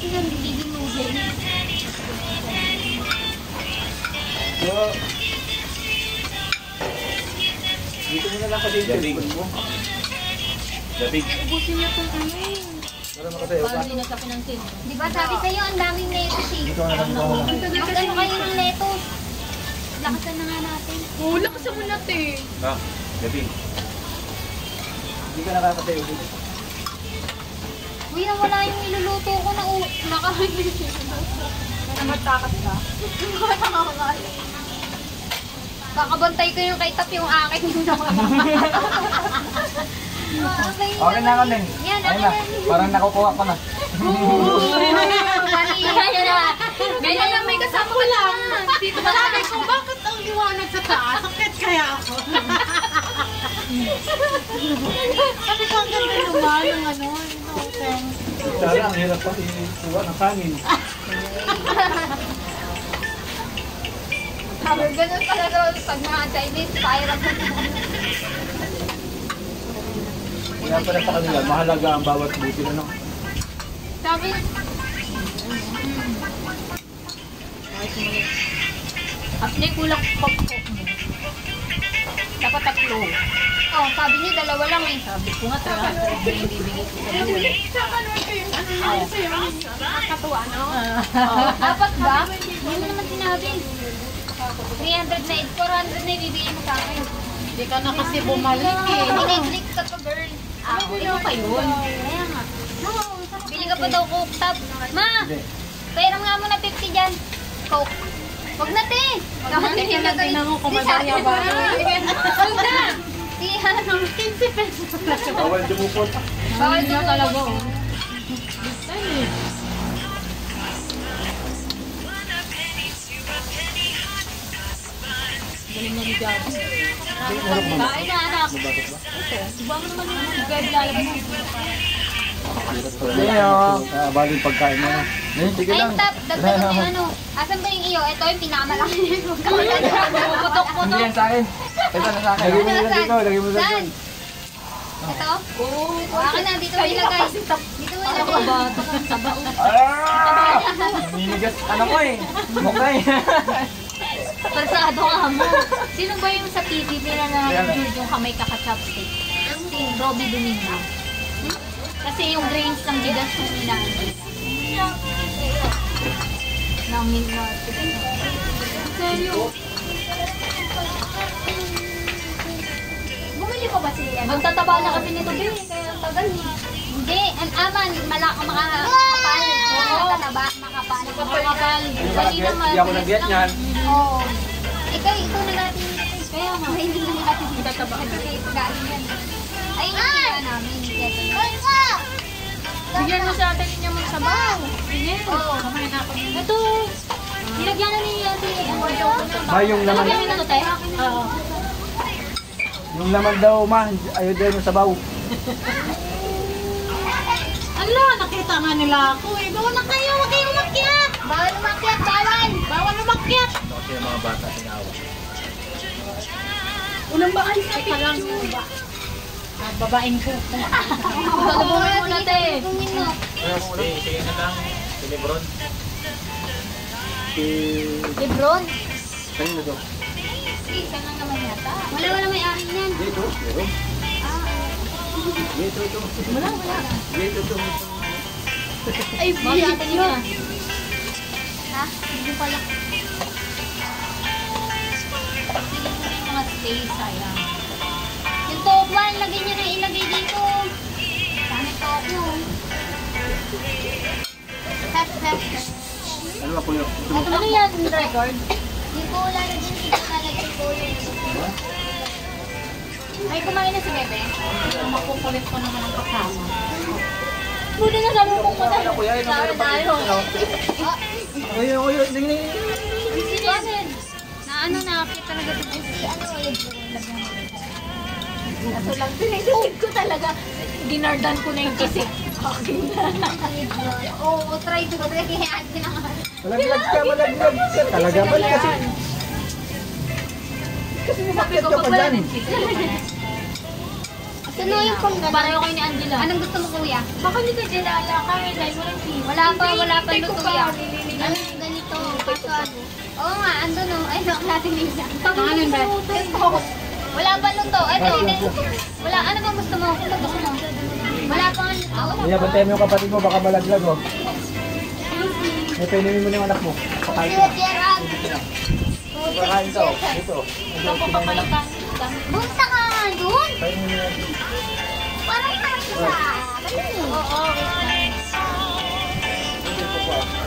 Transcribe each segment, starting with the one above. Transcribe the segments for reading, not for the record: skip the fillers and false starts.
Yan, bibigyan noodle. Dito mo na lang kasi yung cellphone mo. Labig. Ubusin niyo itong ano eh. Para makatayo ka. Parang hindi na sa pinansin. Di ba sabi sa'yo, ang daming lettuce eh. Dito ka na lang ako lang. Mag-ano kayo ng lettuce? Lakasan na nga natin. Oo, lakasan mo natin. Ah, labig. Hindi ka nakakatayo dito. Uy, nawala yung niluluto ko na nakahigil. Namatakas ka. Kakabantay ko yung kay Tap yung akin yung nawala. Okay na kami. Yan, Ayun na. Parang nakukuha ko na. Ganyan na. Ganyan lang may kasama ko lang. Dito na sabi ko, bakit ang liwanag sa taas? Sakit kaya ako. Sabi ko, ang ganda naman yung ano, yung hotel. Sana ang hirap pa ikuha ng kanin. Ganun pala doon pag mga Chinese, pahirap na. Kaya pala sa kanila, mahalaga ang bawat butil ano. Sabi, At kulang pag dapat tatlo. oh, sabi niyo dalawa lang eh. Sabi ko nga, 300 na yung bibigay ko sa dalawa. Saka naman kayo, ano naman sa'yo? Nakakatuwa, no? Dapat ba? Hindi mo naman sinabi. 300 na, 400 na ibibigay mo sa akin. Hindi ka na kasi bumalik eh. Pinag-click ka to, girl. Ano pa yun? Kaya nga. Bili ka pa daw Coke Top. Ma! Hindi. Pera nga muna 50 dyan. Coke. Huwag na, te! Tingnan mo kung madaya ba? Huwag na! Si, ano, 15 pesos. Bawal dumupot. Bawal Hindi doon na talaga. talaga. Galing na ni Gabi. Kain na, anak. Diba mo naman yung Gabi lalabas mo? Hindi bali pagkain mo na. Sige Ay, lang. Tap, dagdagan mo yung ano. Asan ba yung iyo? Ito yung pinakamalaki. Putok-putok. Hindi yan sa akin. Ito na sa akin. Lagay mo na lang dito. Lagay mo na Saan? dito. Ito? Oo. Akin na, dito mo ilagay. Dito mo ilagay. Bata ka, taba. Ah! Naninigas. Ano ko eh. Mukay. Persado ka mo. Sino ba yung sa TV nila na nag-build yung kamay kaka-chopstick? Si Robbie Domingo. Kasi yung grains ng bigas yung inaanay. Ng milk. Seryo? Bumili pa ba sila? Magtataba na kasi nito, Bill. Kaya ang tagal eh. Hindi, ang aman, makakapal. Oo, mataba, makapal. Makapal. Dali naman. Hindi ako nag-get niyan. Oo. Ikaw na natin. Kaya nga, hindi na natin Tataba. kasi galing yan. Ay, hindi na namin. Bigyan mo sa atin niya mong sabaw. Sige. Oo. Kamay na ako. Ito, nilagyan na ni Ate. Ma, yung laman. Nilagyan na ito, te. Oo. Yung laman daw, ma. Ayaw daw yung sabaw. Ala, nakita nga nila ako eh. Bawal na kayo, huwag kayo umakyat. Bawal umakyat, bawal. Bawal umakyat. Ito kasi yung mga bata tinawa. Unang baan sa lang. Babaeng ko. Salubungin mo na, te. Salubungin mo. Sige na lang. Si Lebron. Lebron. Sa'yo na to. Isa lang naman yata. Wala may akin yan. Dito. Meron. Dito. Wala. Dito. Ay, bili ate niyo. Ha? Hindi pala. Pili ko na yung mga space, sayang. Yung tokwan, lagay niyo na ilagay dito. Dami tokyo. Hep. Ano ba po yun? Ano yan, record? Yung cola na din, dito nalagay yung cola. Ay, kumain na si Bebe. Makukulit ko naman ang kasama. Buti na sa mukong ko na. Ano kuya? Ito meron pa dito. Ayun. Bakit? Na ano, nakakita talaga ito. Ano, Kaso lang, pinitid ko talaga. Dinardan ko na yung kisip. Okay na. Oo, try to. Kaya ate na nga. Malaglag ka. Talaga ba kasi? Kasi umakyat ka pa dyan. Tunuin ko nga. Pareho kayo ni Angela. Anong gusto mo, kuya? Baka hindi ka dinala. Kaya dahil mo rin tea. Wala pa luto yan. Ano ganito? Kaso ano? Oo nga, ando no. Ay, no, natin isa. Ano ba? Wala pa luto. Wala, ano bang gusto mo? Ano gusto mo? Wala pa nga luto. Kaya bantayan mo yung kapatid mo, baka malaglag oh. May painumin mo na yung anak mo. Pakain ka. Gerard. Pakain ka oh. Dito. Ito ko papalitan. Bumsa ka nga doon. Painumin mo na. Parang nakita. Oo,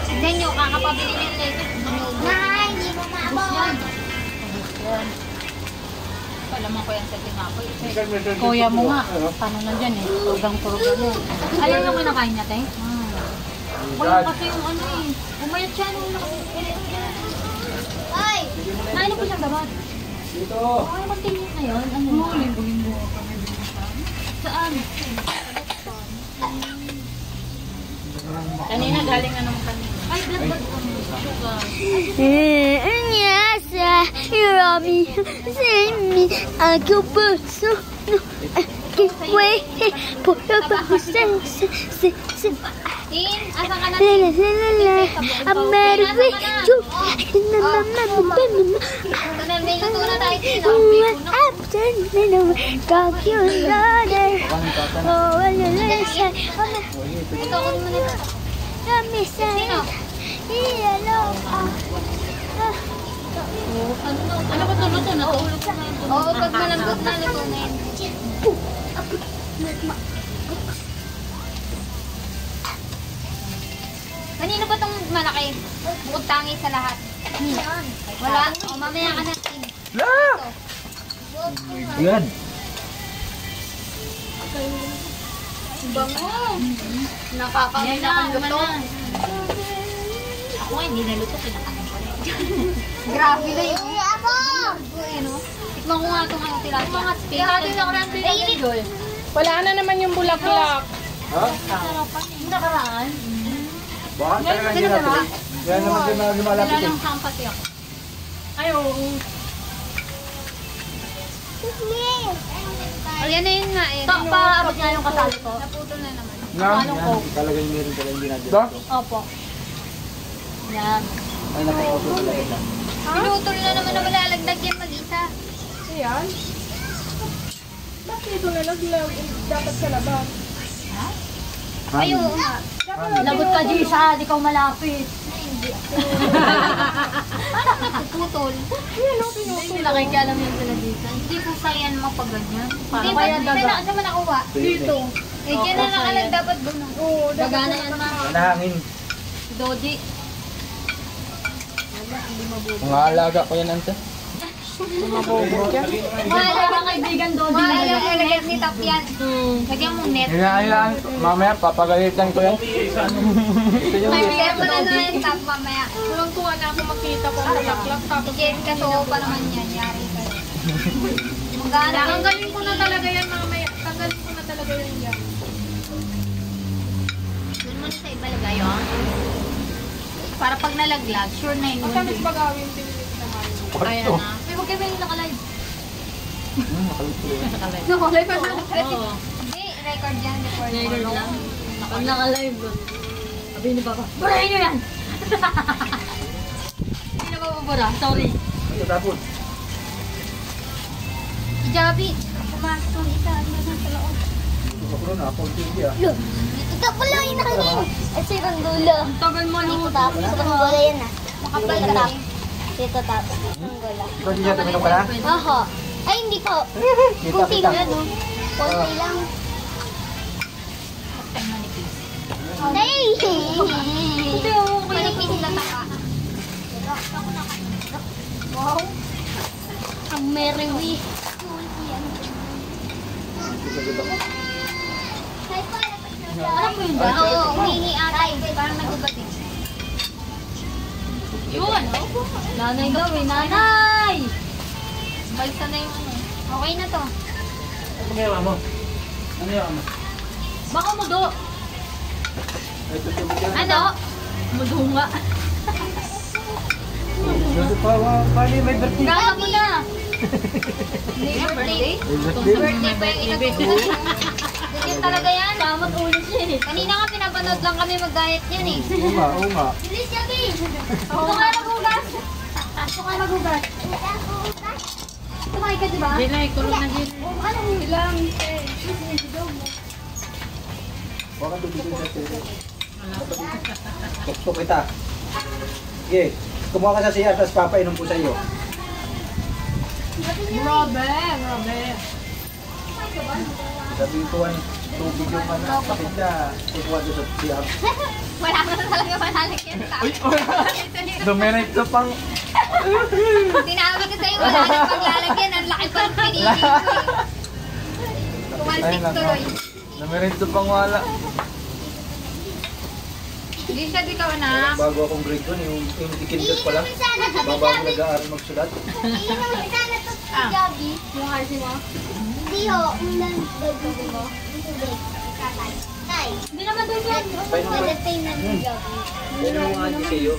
Tignan nyo, kakapabili niyo yung latest. Nay, hindi mo maabot. Palaman ko yan sa tinapoy. Kuya mo nga. Paano na dyan eh? Tugang-turugan mo. Alam yung kinakain niya, te? Wala kasi yung ano eh. Umayat siya nung Ay! Ano po siyang dapat? Dito. Ano mag-tinis na yun? Ano? Linggo-linggo. Saan? Kanina galing na naman kanina. Ay, dapat sugar. Anyasa, Romy, Semi, ako puso, kiwe, puro pa sense, Tin, asan ka na? Ameriwe, chuk, May luto na tayo, Tin. after talk your daughter. Oh, say, Ito ko naman ito. Romy, say, hello, Ano ba ito? Luto na? Ulog na. Oo, pag malambot na luto na yun. Kanino ba itong malaki? Bukod tangi sa lahat. Wala. O, mamaya ka natin. Yan. Bango. Nakakawin na akong luto. Ako nga, hindi naluto. Pinakain ko rin. Grabe na yun. Ako! Ano? Tikman ko nga itong ano, tilapia. Mga Hatin ako ng pinagidol. Wala na naman yung bulaklak. Ha? nakaraan. Baka talaga hindi natin. Yan naman din mga lumalapit Wala eh. lang siyang pati ako. Ay, oo. O, yan na yun nga eh. Paabot niya yung kasali ko. Naputol na naman. Nga, yan. Talagang meron talaga hindi natin. Ito? Opo. Yan. Ay, nakaupo talaga siya. Pinutol na naman na malalagdag yan mag-isa. Ayan. Bakit ito nalaglag? Dapat sa labas. Ay, oo nga. Lagot ka, Jisa. Di ka malapit. Parang napuputol. Ayan o, pinutol. Hindi nakikialam yun sila Jisa. Hindi po sayan mapaganyan. Hindi Parang ba? kaya daga. Saan mo nakuha? Dito. Eh, dyan na nakalag dapat doon. Oo, dapat Daga na yan, ma. Nahangin. Doji. Mga alaga ko yan, Ante. mabobot yan. Wala ka kaibigan, Doji. Ayaw mo lagyan ni Tap yan. Lagyan mo net. Hinahayaan. Mamaya, papagalitan ko yan. Ito yung Lagyan mo na na yung Tap mamaya. Walang tuwa na ako makita ko ang bulaklak. Tapos Jen, kasuo pa naman yan. Yari ka. Magana. tanggalin ko na talaga yan mamaya. Tanggalin ko na talaga yan yan. Doon mo na sa ibalagay, oh. Para pag nalaglag, sure na yun. Matamis bagawin din naman. Ayan na. May huwag kayo may nakalive. Nakulay pa na. Oo. Hindi, record yan. Record lang. Pag nakalive, sabi ni Papa, burahin nyo yan! Hindi na mababura, sorry. Ito, tapon. Si Javi. Pumasok ng isa. Ano na sa loob? Ito ko na, Apple TV ah. Ito pala yung nakain. Ito yung dulo. Ang tagal mo, Dito no? tap. Ito yung dulo yan ah. Makapal na tap. Dito tap. Ang gula. Ito, hindi natin minum ka na? Oho. Ay, hindi ko. Kita, Kunti kita. lang, no? Kunti lang. Nay! Hindi, oo, okay na Manipis na taka. Wow. Ang meriwi. Alam mo yun ba? Oo, humingi atay. Parang nagubati. Yun! Nanay daw eh, nanay! Balsa na yung ano. Okay na to. Ano ginawa mo? Ano ginawa mo? Baka mudo. Ito, tubig yan. Ano? Mudo nga. Pwede may birthday. Gala mo na! Birthday. Birthday pa yung inag-uusap. Ganyan talaga yan. Samot ulit siya eh. Kanina nga pinapanood lang kami mag-diet yan eh. Oo nga, oo nga. Bilis siya, Bi. Gusto ka magugas. Gusto ka magugas. Tumakay ka, diba? Ginay, kulong na din. Ano? Ilang. Baka tutusin sa sila. Tukso kita. Sige, kumuha ka sa siya, tapos papainom ko sa iyo. Grabe, grabe. Sabi ko ang tubig yung kapit na kukuha doon sa siya. Wala na talaga malalagyan sa Dominate ka pang... Sinabi ko sa'yo, wala na paglalagyan. Ang laki pa ng pinili ko eh. Tumalsik tuloy. Dominate ka pang wala. Hindi siya dito na. Bago akong grade 1, yung tikindas pa lang. Bago ako nag-aaral magsulat. Yung kasi mo? Hindi ho. Ulan. Hindi mo? Hindi naman doon yan. Nadatay na ng gabi. Yan yung mga sa'yo.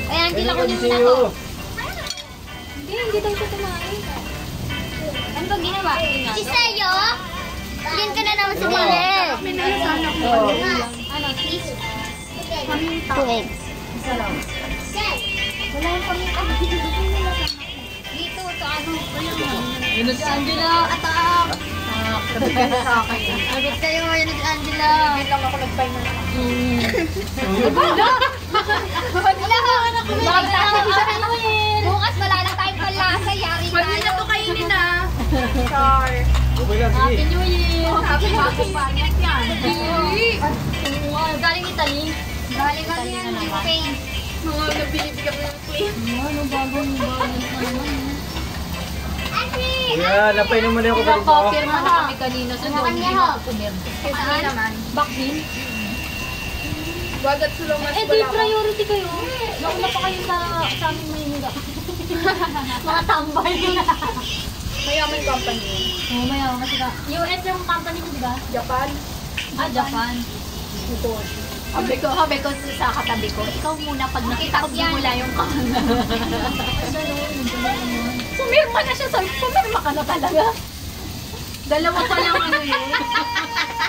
Kaya hindi lang ko din na to. Hindi tayo sa kumain. Ano ba ginawa? Si Sayo? Yan ka na naman sa mahal. Ano, please? Paminta. 2 eggs. Isa lang. Wala yung paminta. Dito, ito ano. Yun na si Angela. Atak! Sabi ka na sa akin. Sagot kayo, yun na si Angela. Hindi lang ako nag-pahinga na. Bukas wala na tayong palasa. Yari Pwede na tayo. to kainin na. Char. Okay lang, Happy sige. New Year! Happy pangit yan. Galing Italy. Galing kami yan, Spain. Mga nabinibigyan ko ng claim. Ano, bagong Kuya, napainom mo na ako kanina. Pinaka-firma na kami kanina. So, Ano hindi kanya, na ho? ako pumirma. Kami naman. Bakit? Wagat sila mas Eh, di priority kayo. Nauna pa kayo sa aming Maynila. Mga tambay. Mayaman company. Oo, mayaman kasi ka. US yung company mo, di ba? Japan. Ah, Japan. Ito. Habi ko sa katabi ko. Ikaw muna pag nakita ko wala yung kamera. Sumirma na siya. Sabi ko, sumirma ka na talaga. Dalawa pa lang ano yun.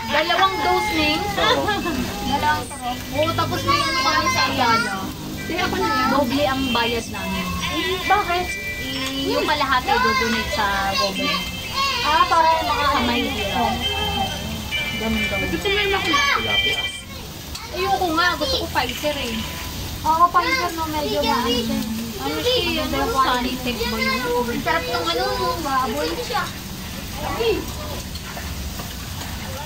Dalawang dose names. Dalawang sarap. Oo, tapos may ano kami sa Ayala. Hindi ako na yan. Doble ang bayad namin. Bakit? Yung kalahati do-donate sa government. Ah, para makakamay. Ganun daw. Gusto mo yung Ayoko nga, gusto ko Pfizer eh. Oo, Pfizer no, medyo maano. Ano siya, ano, Sanitec ba yun? Ang sarap ng ano, baboy siya.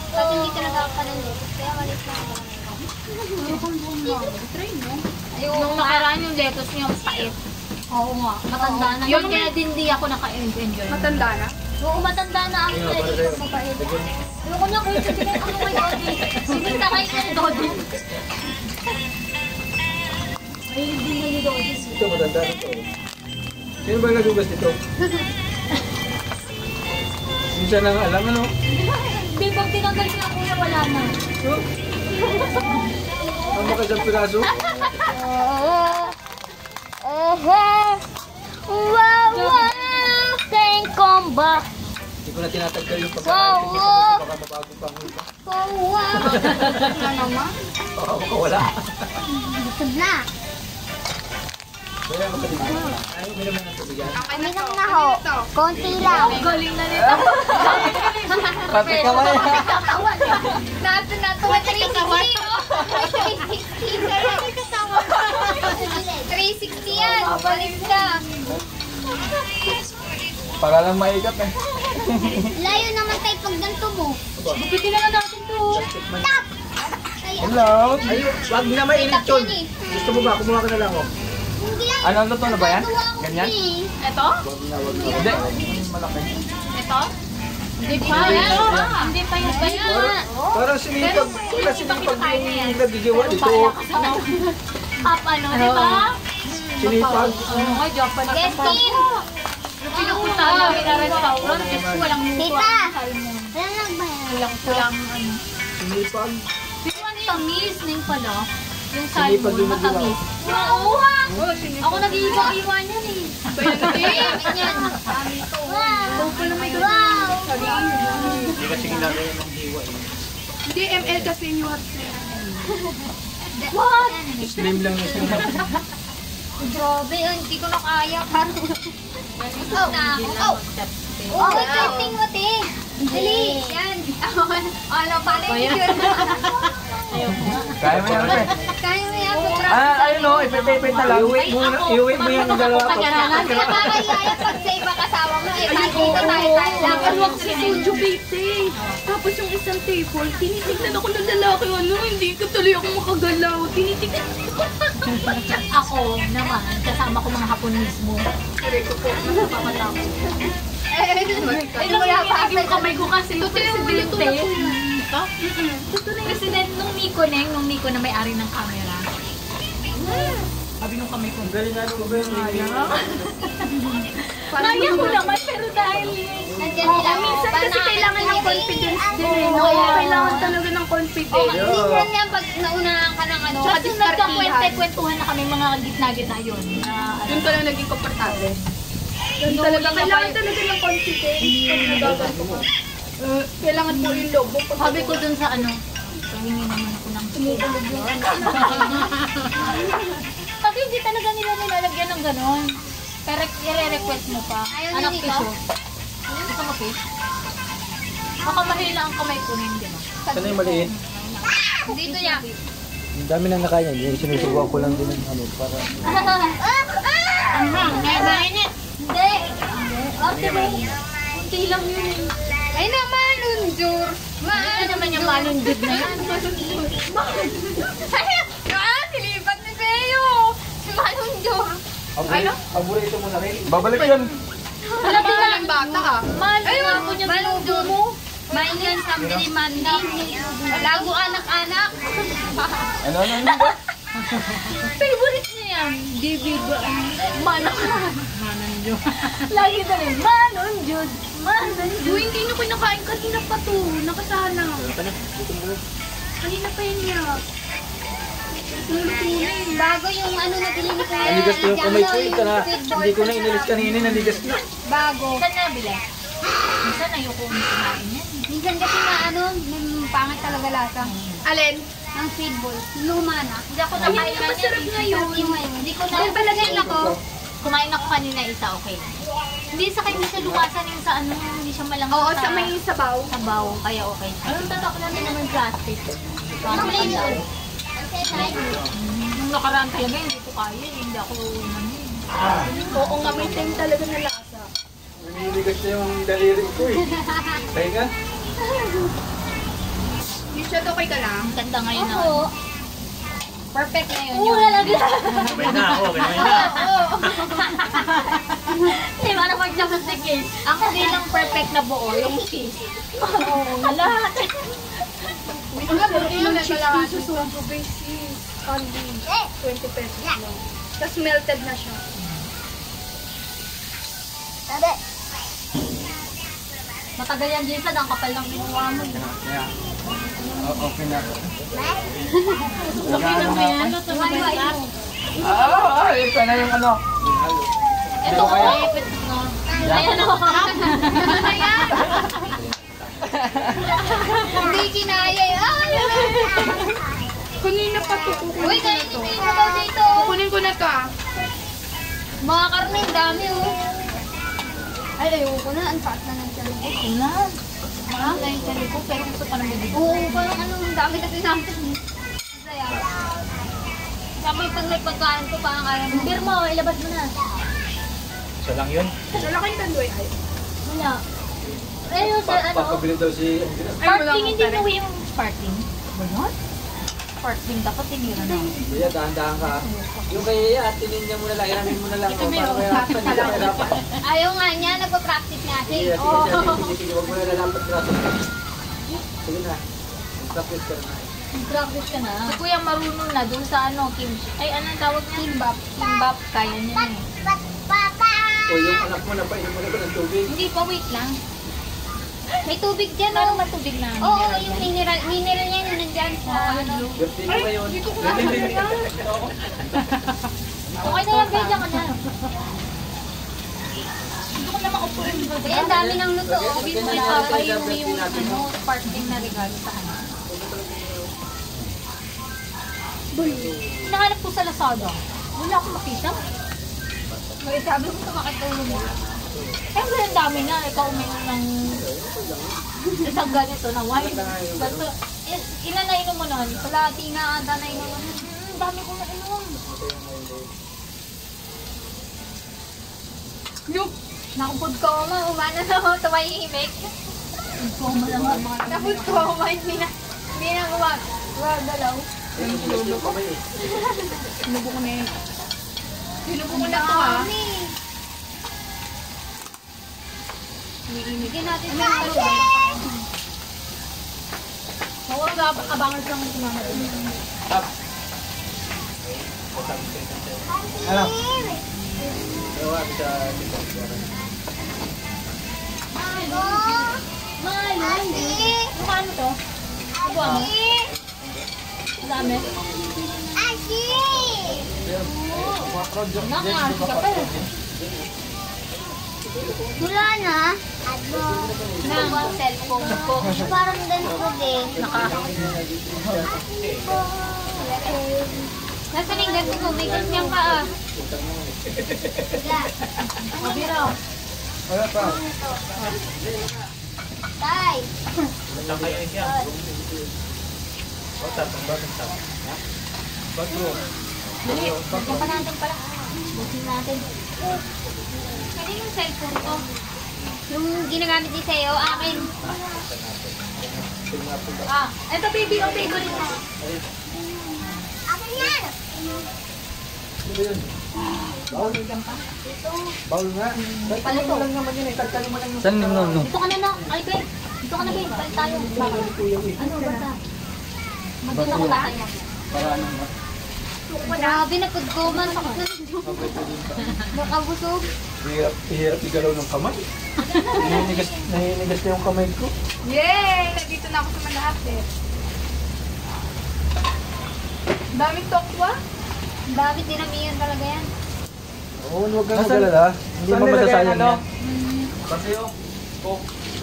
Pag hindi ka nagkakapanan kaya malis na ako. Try mo. Nung nakaraan yung lettuce niyo, pait. Oo nga, matanda na. Yun kaya din di ako naka-enjoy. matanda na. Oo, matanda na ang lettuce mapait. Ayoko niya kung sige, ano kay Dodi? Sige, sakay ng Dodi. Ay, hindi na ni Dodi. Ito, matanda na ito. Sino ba nagugas dito? Minsan nang alam, ano? Hindi, pag tinanggal niya ako na wala na. Ang makasang piraso? Wow, wow, thank comba. Hindi ko na tinataggal yung Wow, pagkakain. wow. Baka mabago pa ang hulpa. Wow, wow. Ano naman? Baka makawala. Busog na. Kaya makalimutan. Ayaw, may naman ang tubigan. Uminom na ho. Konti lang. Galing na nito. Pati kamay. Nato na to. 360 yan. Balik ka. Para lang maikap eh. Layo naman tayo pag ganito mo. Bukitin na lang natin to. Tap! Hello? Ay, wag na mainit yun. Tap yan eh. Gusto mo ba? Kumuha ka na lang oh. Hindi yan. Ano, luto na ba yan? Natuwa ako Ganyan? eh. Ito? Hindi. Malaki. Ito? Hindi pa. Hindi pa yung bayan. Parang sinipag. Parang sinipag yung nagigiwa dito. Pap ano, di ba? Sinipag. Ano nga, Japan na Yes, Tin. Yung pinupunta namin na restaurant, kasi walang mutuan. Tita. Wala lang ba yan? Kulang-kulang ano. Sinipag. Pero ang tamis na yung pala. Yung Sinipag salmon, yung nag-iwa. matamis. Oo! Ako nag-iiwa-iwa niyan eh. Hindi kasi ginagawa ng hiwa eh. Hindi, ML kasi yung hot What? Slim lang yung slim. Grabe, hindi ko na kaya. Parang... Oh, na ako. Oh, testing mo, te. Dali. Yan. Ano, paano yung picture na? Kaya mo yan, ate. Kaya mo yan. Ayun o, ipipipit na lang. Iuwi mo yung dalawa. Hindi ka kakayaya pag sa ibang kasama mo. Eh, kahit dito tayo lang. Ano ako sa Soju Bate. Tapos yung isang table, tinitignan ako ng lalaki. Ano, hindi ko tuloy ako makagalaw. Tinitignan ako. Ako naman, kasama ko mga hapon mismo. Nakakatakot. Ano mo lang pa? Yung kamay ko kasi yung presidente. Presidente nung Miko na may-ari ng camera. Sabi nung kamay ko, Galing nga nung ba kaya ko naman, pero dahil Nandiyan nila. Minsan kasi kailangan ng confidence din eh. No? Kailangan talaga ng confidence. Minsan yan pag naunahan ka ng ano. Kasi nagkakwente-kwentuhan na kami mga gitna-gitna yun. Doon ka lang naging komportable. Doon talaga, kailangan talaga ng confidence. Pag nagaganto ka. Kailangan po yung lobo. Sabi ko dun sa ano, pahingi naman ako ng tumutulog yun. Kasi hindi talaga nila nilalagyan ng ganon. Pero i-request mo pa. Ayaw Anak ni Nico? piso. Gusto mo fish? Baka mahila ang kamay ko hindi ba? Saan yung maliit? Dito niya. Ang dami na nakain yan. Sinusubukan ko lang din ng ano. Para... Hindi. Kunti lang yun. Ay naman, unjur. Ano naman yung malundod na yan? Nilipat ni Seo. Si Manunjur. Ano? Paborito mo na rin. Babalik yan. Alam mo lang bata ah. Mahal nga po niya Manunjur mo. Maingan sa Mandi. Lago anak-anak. Ano? favorite niya yan. David, Manang. Lagi na rin, Manunjud. Uy, hindi nyo kinakain kanina pa to. Nakasana. Kanina pa yun niya. Bago yung ano na bilhin ko. Nanigas ko yung kamay ko. Hindi ko na inalis kanina. Nanigas na. Bago. Saan nabili? Minsan ayoko kumain yan. Minsan kasi ano, pangit talaga lasa. Alin? Ang sweet ball. Luma na. Hindi ako nakain na masarap yan. na yun. Hindi ko na. Ay, palagyan ako. Kumain ako kanina isa, okay. Hindi sa kanya siya lumasan yung sa ano, hindi siya malang Oo, sa may sabaw. sabaw, kaya okay siya. Anong tatak namin naman plastic? Nung nakaraan talaga, hindi ko kaya, hindi ako namin. Oo nga, may time talaga na lasa. Naninigas na yung daliri ko eh. Kaya ka? Yung siya okay ka lang. Ang ganda ngayon na. Oo. Perfect na yun. Oo, lalagyan. May na ako, may na. Hindi, para mag-chapstick eh. Ang kanilang perfect na buo, yung cheese. Oo, lahat. Ilang cheese piso Soju basis. Candy. 20 pesos lang. Tapos melted na siya. Sabi. Matagal yan, Jason. Ang kapal ng kinuha mo. Kaya. Okay na. Okay na ba yan? Ito Ito na yung ano. Ito ko, ipit no. Ayan o. Hindi kinaya yun. Ay, Kanina pa to. uy, kainin mo yung sabaw dito. Kunin ko na to ah. Mga karne, dami oh. Ay, ayoko na. Ang fat na ng tiyan ko. Ito na. Mahal na yung sarili ko, pero gusto pa naman dito. Oo, parang ano, ang dami kasi natin. Masaya. Sabi pag may pagkain ko, parang kaya mo. Beer mo, ilabas mo na. Isa lang yun. Lalaki yung tandoy ay. Wala. Ayun sa ano, Papabili daw si... sparkling, hindi mo yung sparkling. Wala? Sparkling, dapat tinira na. Kaya dahan-dahan ka. Yung kaya tinin niya muna lang. Iramin mo na lang. Para mahirapan. Hindi ka mahirapan. Ayaw nga niya, nagpa-practice nga siya. Sige, sige. Huwag mo na lalapat graso. Sige na. Practice ka na. Practice ka na. Si Kuya marunong na dun sa ano, ay anong tawag niya? Kimbap. Kimbap, kaya niya eh. O yung anak mo, napainom mo na ba ng tubig? Hindi pa, wait lang. May tubig dyan, Parang oh. matubig na. Oo, yung mineral. Mineral yan, yun nandyan. Birthday ko ngayon. Hindi ko kumakain na. Okay na yan, Bea, ka na. Gusto ko na maupuin. Ayan, dami ng luto. Sabi mo kay Papa yung sparkling na regalo sa ano. Hinahanap ko sa Lazada. Wala akong makita. May sabi ko sa makatulong mo. Eh, ang dami na. Ikaw uminom ng isang ganito na wine. Ganito. Ilan na inom mo nun? Kalahati na ata na inom mo. Dami ko na inom. Yup! Nakupod ko, umana na ako. Tumahimik. Koma lang ang mga tapos ko, hindi na gumagalaw. Sinubo ko na yun. Sinubo ko na to ha. Bigyan natin yung dalawa. Mawag abangan lang ang tumama rin. Ano? Gawa sa Ano to? Ano mo? Dami. Nakaasi ka pa. Wala na. Nang cellphone ko. Parang ganito din. Nasaan yung ganti ko? May ganyan ka ah. Mabiro. Wala pa. Tay. Wala kayo yan. Batang tap. Bagro. Bigyan pa natin pala. Busin natin. Ano yung cellphone ko? Yung ginagamit ni sa'yo, akin. Ah, eto baby, o favorite mo. Akin yan. Ano yun? Bawal. Bawal nga. Pala to. Lang naman yun eh. Tagtali mo lang yung... Saan yung Dito ka na na. Ay, Ben. Dito ka na, Ben. Balik tayo. Ano, basta? Magdito ko tayo. Para ano ba? Grabe na pagkuman. Nakabusog. Hirap igalaw ng kamay. Nahinigas na yung kamay ko. Yay! Nandito na ako sa Malahapit. Daming tokwa. Dami dinamihan talaga yan. Oo, huwag kang magalala. Hindi mo masasayang yan. Kasi yung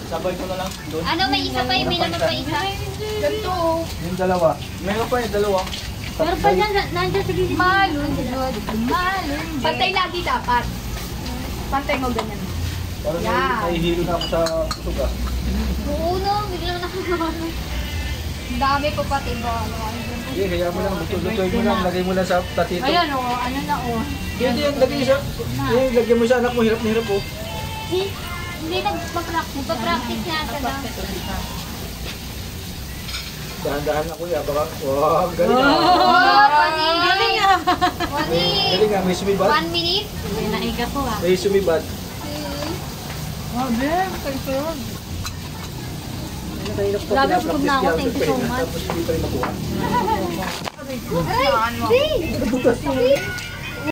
sabay ko na lang doon. Ano, may isa pa yung may laman pa isa. Ganito. Yung dalawa. Meron pa yung dalawa. Pero pa dyan, nandiyan sa gilid. Malun. Pantay lagi dapat. Pantay mo ganyan. Parang Yeah. nahihilo na ako sa kusog ah. Oo, no. Biglang nakakaroon. Ang dami ko pati ba. Sige, kaya mo lang. Lutuin mo lang. Lagay mo lang sa tatito. Ayan o, ano na o. Hindi yan. Lagay siya. Yan, lagyan mo sa anak mo. Hirap na hirap oh. Hindi nagpa-practice. Nagpa-practice nga sa daw. Dahan-dahan na kuya. Baka, wow, galing ah. Oh, panig. Panig. Galing ah, may sumibad. 1 minute. May naiga ko ah. May sumibad. Oh, Ben. Kanito yun. Grabe, busog na ako. Thank you so much. Tapos hindi pa rin makuha. Ay! Hey!